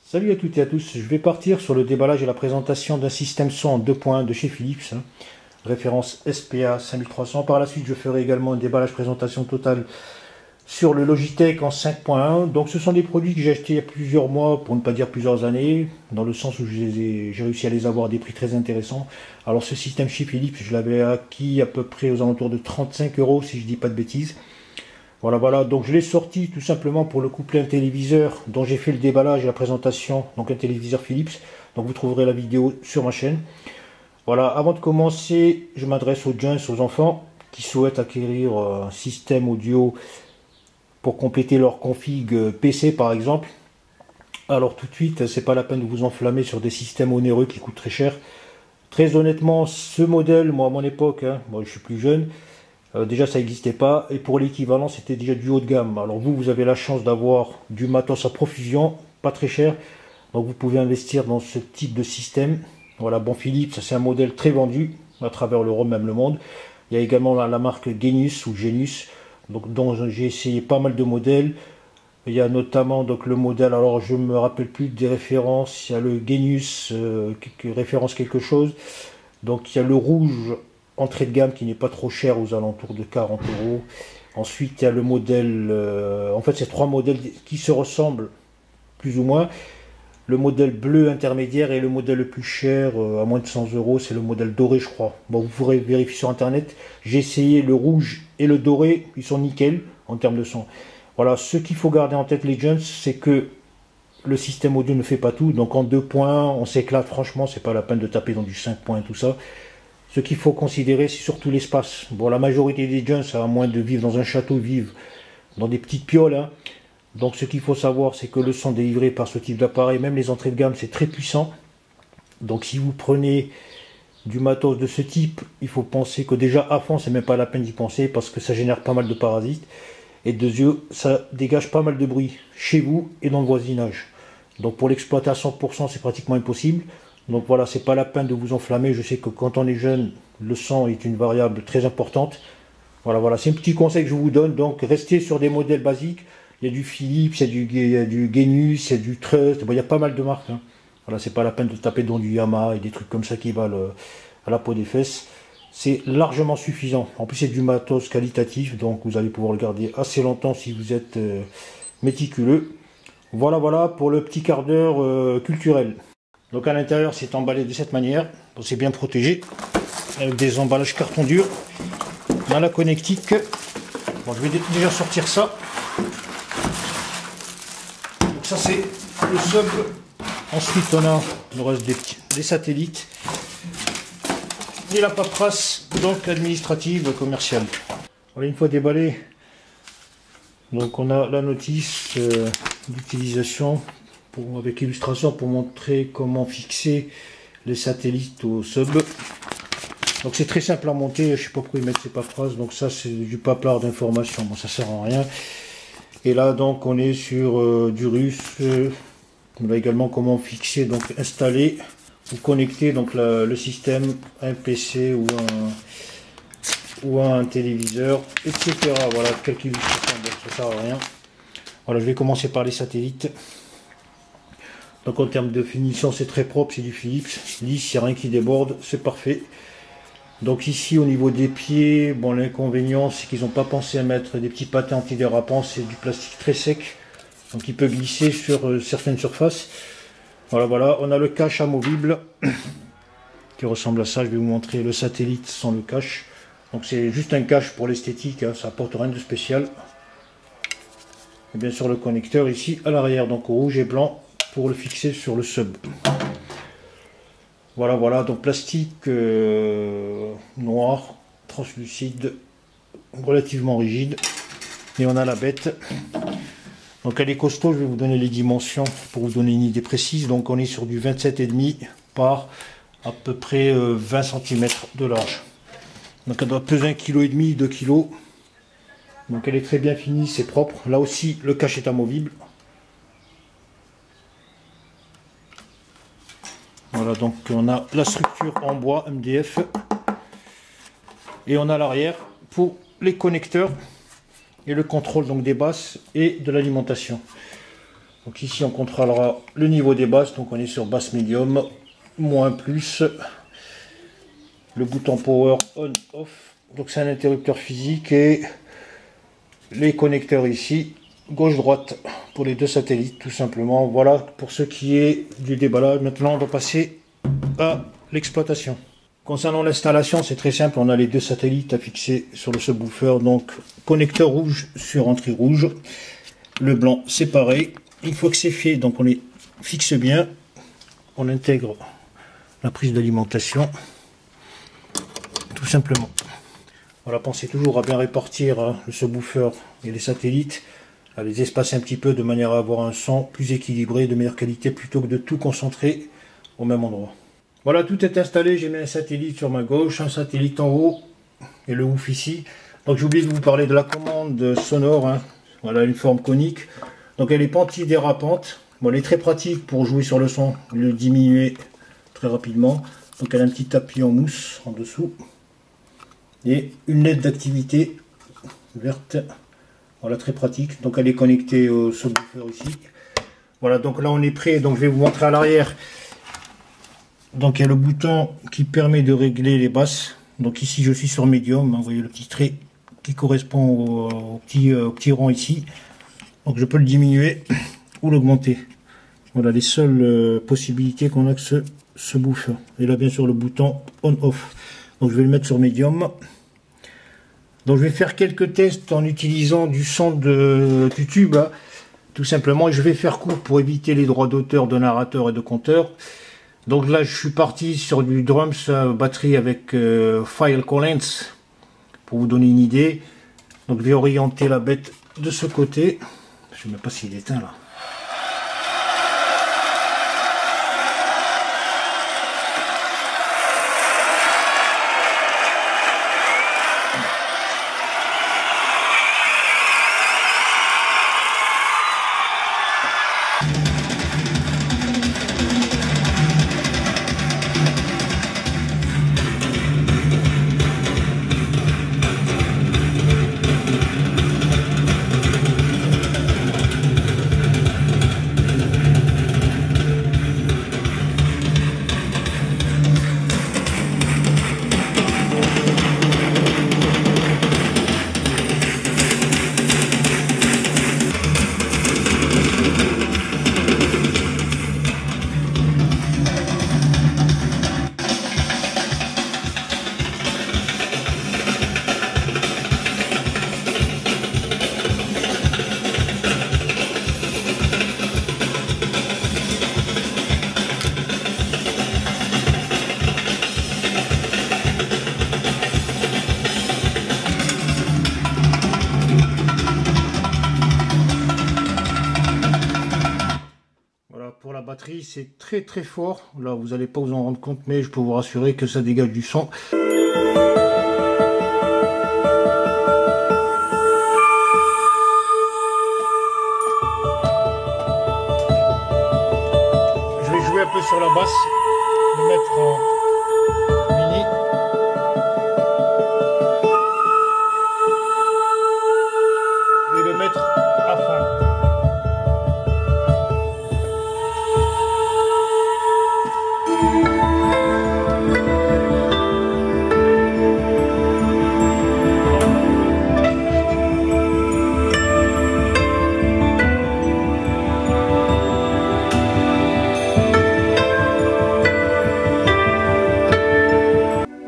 Salut à toutes et à tous, je vais partir sur le déballage et la présentation d'un système son en 2.1 de chez Philips, référence SPA 5300. Par la suite, je ferai également un déballage présentation totale sur le Logitech en 5.1. Donc ce sont des produits que j'ai achetés il y a plusieurs mois, pour ne pas dire plusieurs années, dans le sens où j'ai réussi à les avoir à des prix très intéressants. Alors ce système chez Philips, je l'avais acquis à peu près aux alentours de 35 € si je dis pas de bêtises. Voilà, donc je l'ai sorti tout simplement pour le coupler un téléviseur dont j'ai fait le déballage et la présentation, donc un téléviseur Philips. Donc vous trouverez la vidéo sur ma chaîne. Voilà, avant de commencer, je m'adresse aux jeunes, aux enfants qui souhaitent acquérir un système audio pour compléter leur config PC par exemple. Alors tout de suite, c'est pas la peine de vous enflammer sur des systèmes onéreux qui coûtent très cher. Très honnêtement, ce modèle, moi à mon époque, moi je suis plus jeune, déjà ça n'existait pas, et pour l'équivalent c'était déjà du haut de gamme. Alors vous avez la chance d'avoir du matos à profusion, pas très cher, donc vous pouvez investir dans ce type de système. Voilà, bon, Philips, c'est un modèle très vendu à travers l'Europe, même le monde. Il y a également la marque Genius ou Genius, donc dont j'ai essayé pas mal de modèles. Il y a notamment donc le modèle, alors je me rappelle plus des références, il y a le Genius référence quelque chose, donc il y a le rouge entrée de gamme qui n'est pas trop cher, aux alentours de 40 €. Ensuite il y a le modèle, en fait c'est trois modèles qui se ressemblent plus ou moins. Le modèle bleu intermédiaire et le modèle le plus cher, à moins de 100 €, c'est le modèle doré je crois. Bon, vous pourrez vérifier sur internet. J'ai essayé le rouge et le doré, ils sont nickel en termes de son. Voilà, ce qu'il faut garder en tête les jeunes, c'est que le système audio ne fait pas tout. Donc en 2.1, on s'éclate franchement, c'est pas la peine de taper dans du 5.1 tout ça. Ce qu'il faut considérer, c'est surtout l'espace. Bon, la majorité des jeunes, à moins de vivre dans un château, vivent dans des petites pioles. Donc ce qu'il faut savoir, c'est que le son délivré par ce type d'appareil, même les entrées de gamme, c'est très puissant. Donc si vous prenez du matos de ce type, il faut penser que déjà à fond, c'est même pas la peine d'y penser parce que ça génère pas mal de parasites. Et de yeux, ça dégage pas mal de bruit chez vous et dans le voisinage. Donc pour l'exploiter à 100%, c'est pratiquement impossible. Donc voilà, c'est pas la peine de vous enflammer. Je sais que quand on est jeune, le son est une variable très importante. Voilà, c'est un petit conseil que je vous donne. Donc restez sur des modèles basiques. Il y a du Philips, il y a du Genius, il y a du Trust. Bon, il y a pas mal de marques. Voilà, c'est pas la peine de taper dans du Yamaha et des trucs comme ça qui valent à la peau des fesses. C'est largement suffisant. En plus, c'est du matos qualitatif, donc vous allez pouvoir le garder assez longtemps si vous êtes méticuleux. Voilà pour le petit quart d'heure culturel. Donc à l'intérieur, c'est emballé de cette manière. C'est bien protégé avec des emballages carton dur. On a la connectique. Bon, je vais déjà sortir ça. Donc ça, c'est le sub. Ensuite, on a le reste des satellites. Et la paperasse donc administrative commerciale. Voilà, une fois déballé, donc on a la notice d'utilisation avec illustration pour montrer comment fixer les satellites au sub. Donc c'est très simple à monter, je sais pas pourquoi ils mettent ces paperasses, donc ça c'est du paplard d'information, bon ça sert à rien. Et là donc on est sur du russe. On a également comment fixer, donc installer ou connecter donc le système à un PC ou à un téléviseur, etc. Voilà quelques illustrations, donc ça sert à rien. Voilà, je vais commencer par les satellites. Donc en termes de finition, c'est très propre, c'est du Philips, lisse, il n'y a rien qui déborde, c'est parfait. Donc ici au niveau des pieds, bon, l'inconvénient c'est qu'ils n'ont pas pensé à mettre des petits patins antidérapants, c'est du plastique très sec, donc il peut glisser sur certaines surfaces. Voilà, on a le cache amovible qui ressemble à ça. Je vais vous montrer le satellite sans le cache. Donc c'est juste un cache pour l'esthétique, ça apporte rien de spécial. Et bien sûr le connecteur ici à l'arrière, donc rouge et blanc pour le fixer sur le sub. Voilà, donc plastique noir, translucide, relativement rigide. Et on a la bête. Donc elle est costaud, je vais vous donner les dimensions pour vous donner une idée précise. Donc on est sur du 27,5 par à peu près 20 cm de large. Donc elle doit peser 1,5 kg, 2 kg. Donc elle est très bien finie, c'est propre. Là aussi le cache est amovible. Voilà, donc on a la structure en bois MDF. Et on a l'arrière pour les connecteurs et le contrôle donc des basses et de l'alimentation. Donc ici on contrôlera le niveau des basses, donc on est sur basse médium, moins plus, le bouton power on off, donc c'est un interrupteur physique et les connecteurs ici, gauche droite pour les deux satellites tout simplement. Voilà pour ce qui est du déballage. Maintenant on va passer à l'exploitation. Concernant l'installation, c'est très simple, on a les deux satellites à fixer sur le subwoofer, donc connecteur rouge sur entrée rouge, le blanc c'est pareil. Une fois que c'est fait, donc on les fixe bien, on intègre la prise d'alimentation, tout simplement. Voilà, pensez toujours à bien répartir le subwoofer et les satellites, à les espacer un petit peu de manière à avoir un son plus équilibré, de meilleure qualité, plutôt que de tout concentrer au même endroit. Voilà, tout est installé, j'ai mis un satellite sur ma gauche, un satellite en haut et le ouf ici. Donc j'ai oublié de vous parler de la commande sonore, hein. Voilà, une forme conique. Donc elle est pas antidérapante. Bon, elle est très pratique pour jouer sur le son, le diminuer très rapidement. Donc elle a un petit tapis en mousse en dessous. Et une LED d'activité verte. Voilà, très pratique. Donc elle est connectée au subwoofer ici. Voilà, donc là on est prêt. Donc je vais vous montrer à l'arrière. Donc il y a le bouton qui permet de régler les basses. Donc ici je suis sur médium, vous voyez le petit trait qui correspond au petit rond ici. Donc je peux le diminuer ou l'augmenter. Voilà les seules possibilités qu'on a que ce subwoofer. Et là bien sûr le bouton on-off. Donc je vais le mettre sur médium. Donc je vais faire quelques tests en utilisant du son du tube, hein, tout simplement. Et je vais faire court pour éviter les droits d'auteur de narrateur et de compteur. Donc là, je suis parti sur du drums batterie avec Phil Collins pour vous donner une idée. Donc je vais orienter la bête de ce côté. Je ne sais même pas s'il est éteint là. Pour la batterie, c'est très très fort. Là, vous n'allez pas vous en rendre compte, mais je peux vous rassurer que ça dégage du son. Je vais jouer un peu sur la basse, le mettre en mini. Et le mettre à fond.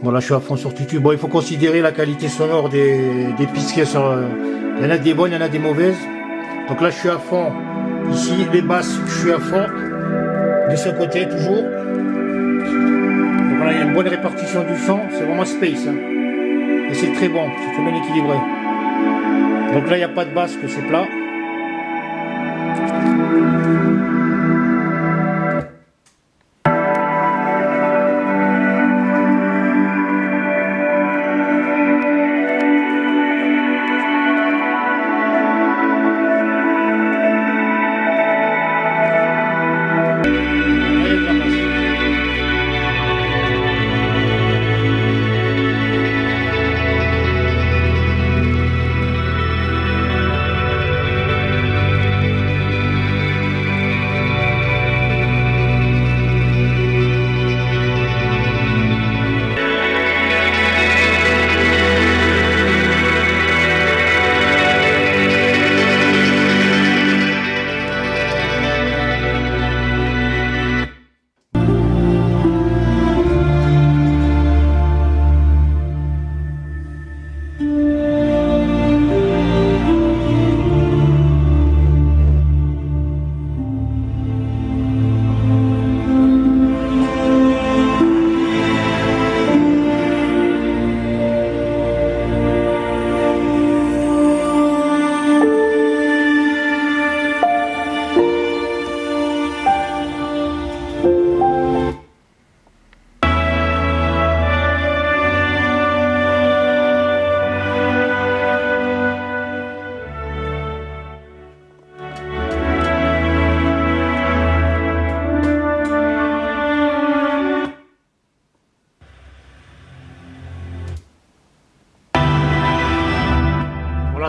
Voilà, je suis à fond sur YouTube. Bon, il faut considérer la qualité sonore des pistes qu'il y a sur... il y en a des bonnes, il y en a des mauvaises. Donc là, je suis à fond. Ici, les basses, je suis à fond. De ce côté, toujours. Donc voilà, il y a une bonne répartition du son. C'est vraiment space. Hein. Et c'est très bon, c'est très bien équilibré. Donc là, il n'y a pas de basse, que c'est plat.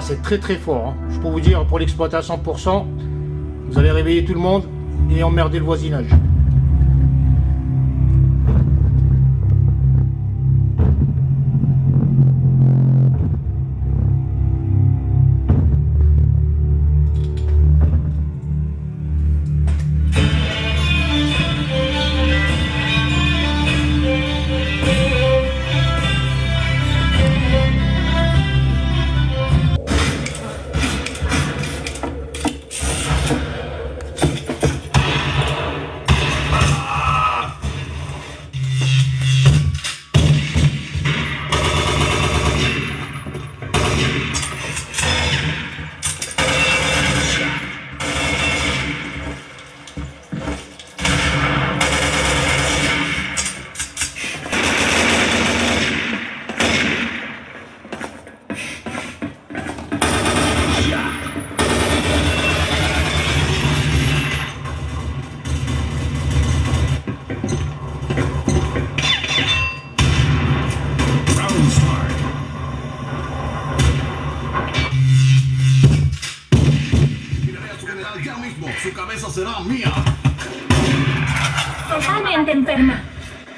c'est très très fort. Hein. Je peux vous dire, pour l'exploiter à 100%, vous allez réveiller tout le monde et emmerder le voisinage.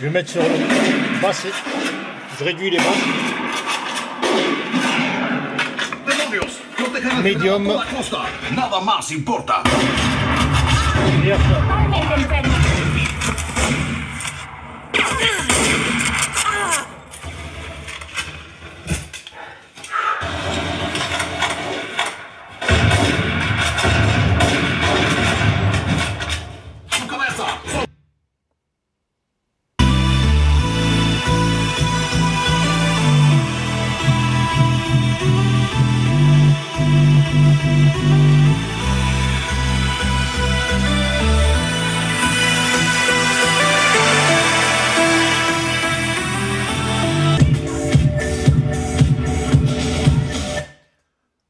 Je vais mettre sur le basse, je réduis les basses. Medium. Nada más importa.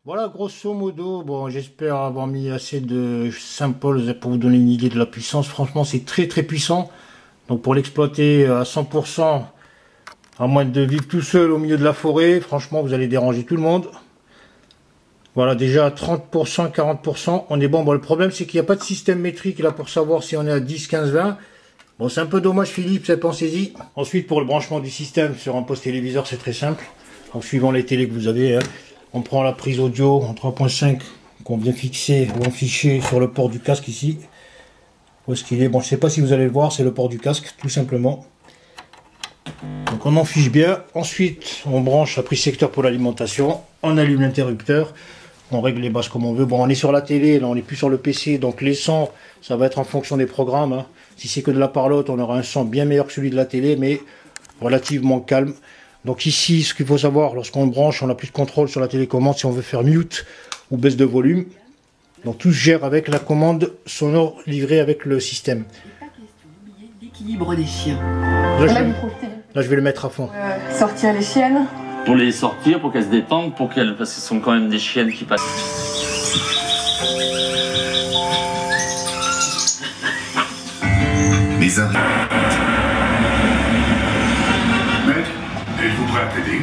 Voilà, grosso modo, bon, j'espère avoir mis assez de samples pour vous donner une idée de la puissance. Franchement, c'est très très puissant. Donc pour l'exploiter à 100%, à moins de vivre tout seul au milieu de la forêt, franchement, vous allez déranger tout le monde. Voilà, déjà à 30%, 40%, on est bon. Bon, le problème, c'est qu'il n'y a pas de système métrique là pour savoir si on est à 10, 15, 20. Bon, c'est un peu dommage, Philippe, pensez-y. Ensuite, pour le branchement du système sur un poste téléviseur, c'est très simple. En suivant les télés que vous avez, hein. On prend la prise audio en 3.5 qu'on vient fixer ou afficher sur le port du casque ici. Où est-ce qu'il est? Bon, je ne sais pas si vous allez le voir, c'est le port du casque, tout simplement. Donc on en fiche bien. Ensuite, on branche la prise secteur pour l'alimentation. On allume l'interrupteur. On règle les basses comme on veut. Bon, on est sur la télé, là on n'est plus sur le PC. Donc les sons, ça va être en fonction des programmes. Hein. Si c'est que de la parlotte, on aura un son bien meilleur que celui de la télé, mais relativement calme. Donc ici, ce qu'il faut savoir, lorsqu'on branche, on a plus de contrôle sur la télécommande si on veut faire mute ou baisse de volume. Donc tout se gère avec la commande sonore livrée avec le système. Pas question d'oublier l'équilibre des chiens. Là, je vais le mettre à fond. Sortir les chiennes. Pour les sortir, pour qu'elles se détendent, parce que ce sont quand même des chiennes qui passent. Mes amis. Êtes-vous prêt à plaider?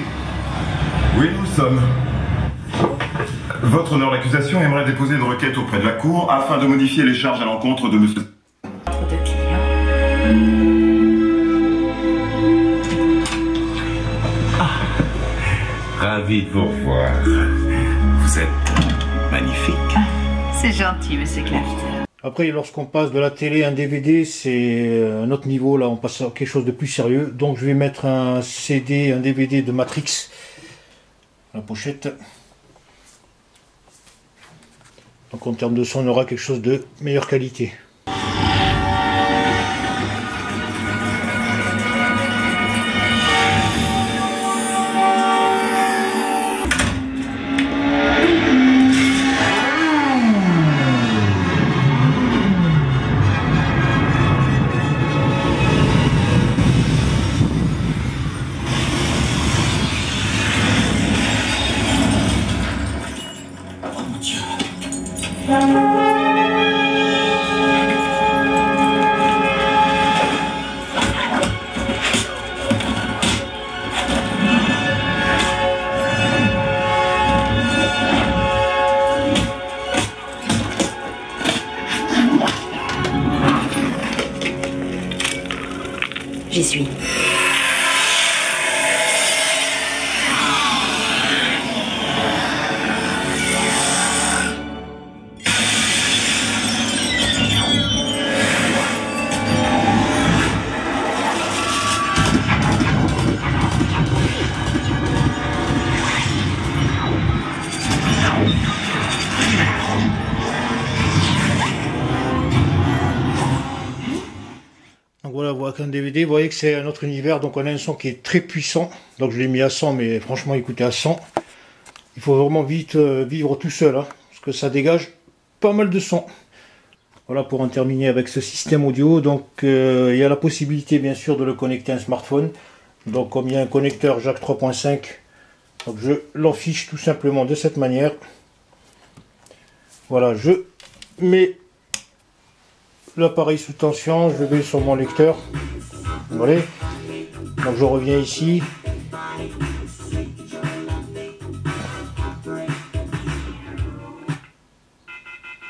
Oui, nous le sommes. Votre honneur, l'accusation aimerait déposer une requête auprès de la Cour afin de modifier les charges à l'encontre de monsieur... De clients. Ravi de vous revoir. Vous êtes magnifique. C'est gentil, monsieur Clapton. Après, lorsqu'on passe de la télé à un DVD, c'est un autre niveau. Là, on passe à quelque chose de plus sérieux. Donc, je vais mettre un CD, un DVD de Matrix. La pochette. Donc, en termes de son, on aura quelque chose de meilleure qualité. J'y suis. Donc voilà, vous voyez qu'un DVD, vous voyez que c'est un autre univers, donc on a un son qui est très puissant. Donc je l'ai mis à 100, mais franchement écoutez à 100. Il faut vraiment vite vivre tout seul, hein, parce que ça dégage pas mal de son. Voilà pour en terminer avec ce système audio. Donc il y a la possibilité bien sûr de le connecter à un smartphone. Donc comme il y a un connecteur Jack 3.5, donc je l'affiche tout simplement de cette manière. Voilà, je mets l'appareil sous tension, je vais sur mon lecteur. Voilà. Donc je reviens ici.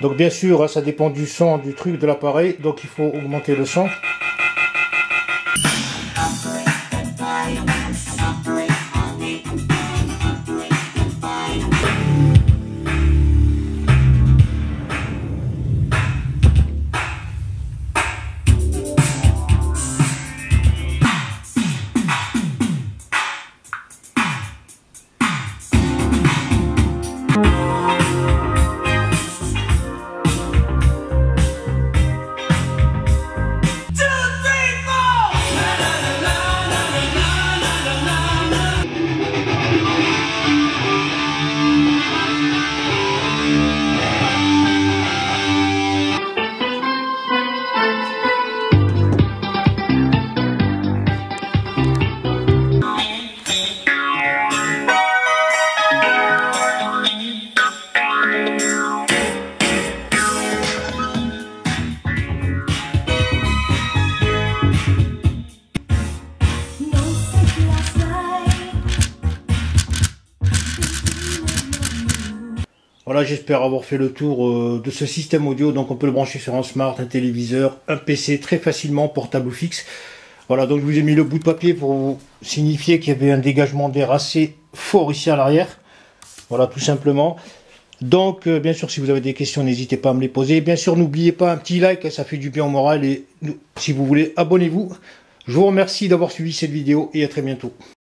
Donc bien sûr, hein, ça dépend du son, du truc, de l'appareil. Donc il faut augmenter le son. Voilà, j'espère avoir fait le tour de ce système audio. Donc on peut le brancher sur un smart, un téléviseur, un PC très facilement, portable ou fixe. Voilà, donc je vous ai mis le bout de papier pour vous signifier qu'il y avait un dégagement d'air assez fort ici à l'arrière. Voilà, tout simplement. Donc bien sûr, si vous avez des questions, n'hésitez pas à me les poser. Bien sûr, n'oubliez pas un petit like, ça fait du bien au moral. Et si vous voulez, abonnez-vous. Je vous remercie d'avoir suivi cette vidéo et à très bientôt.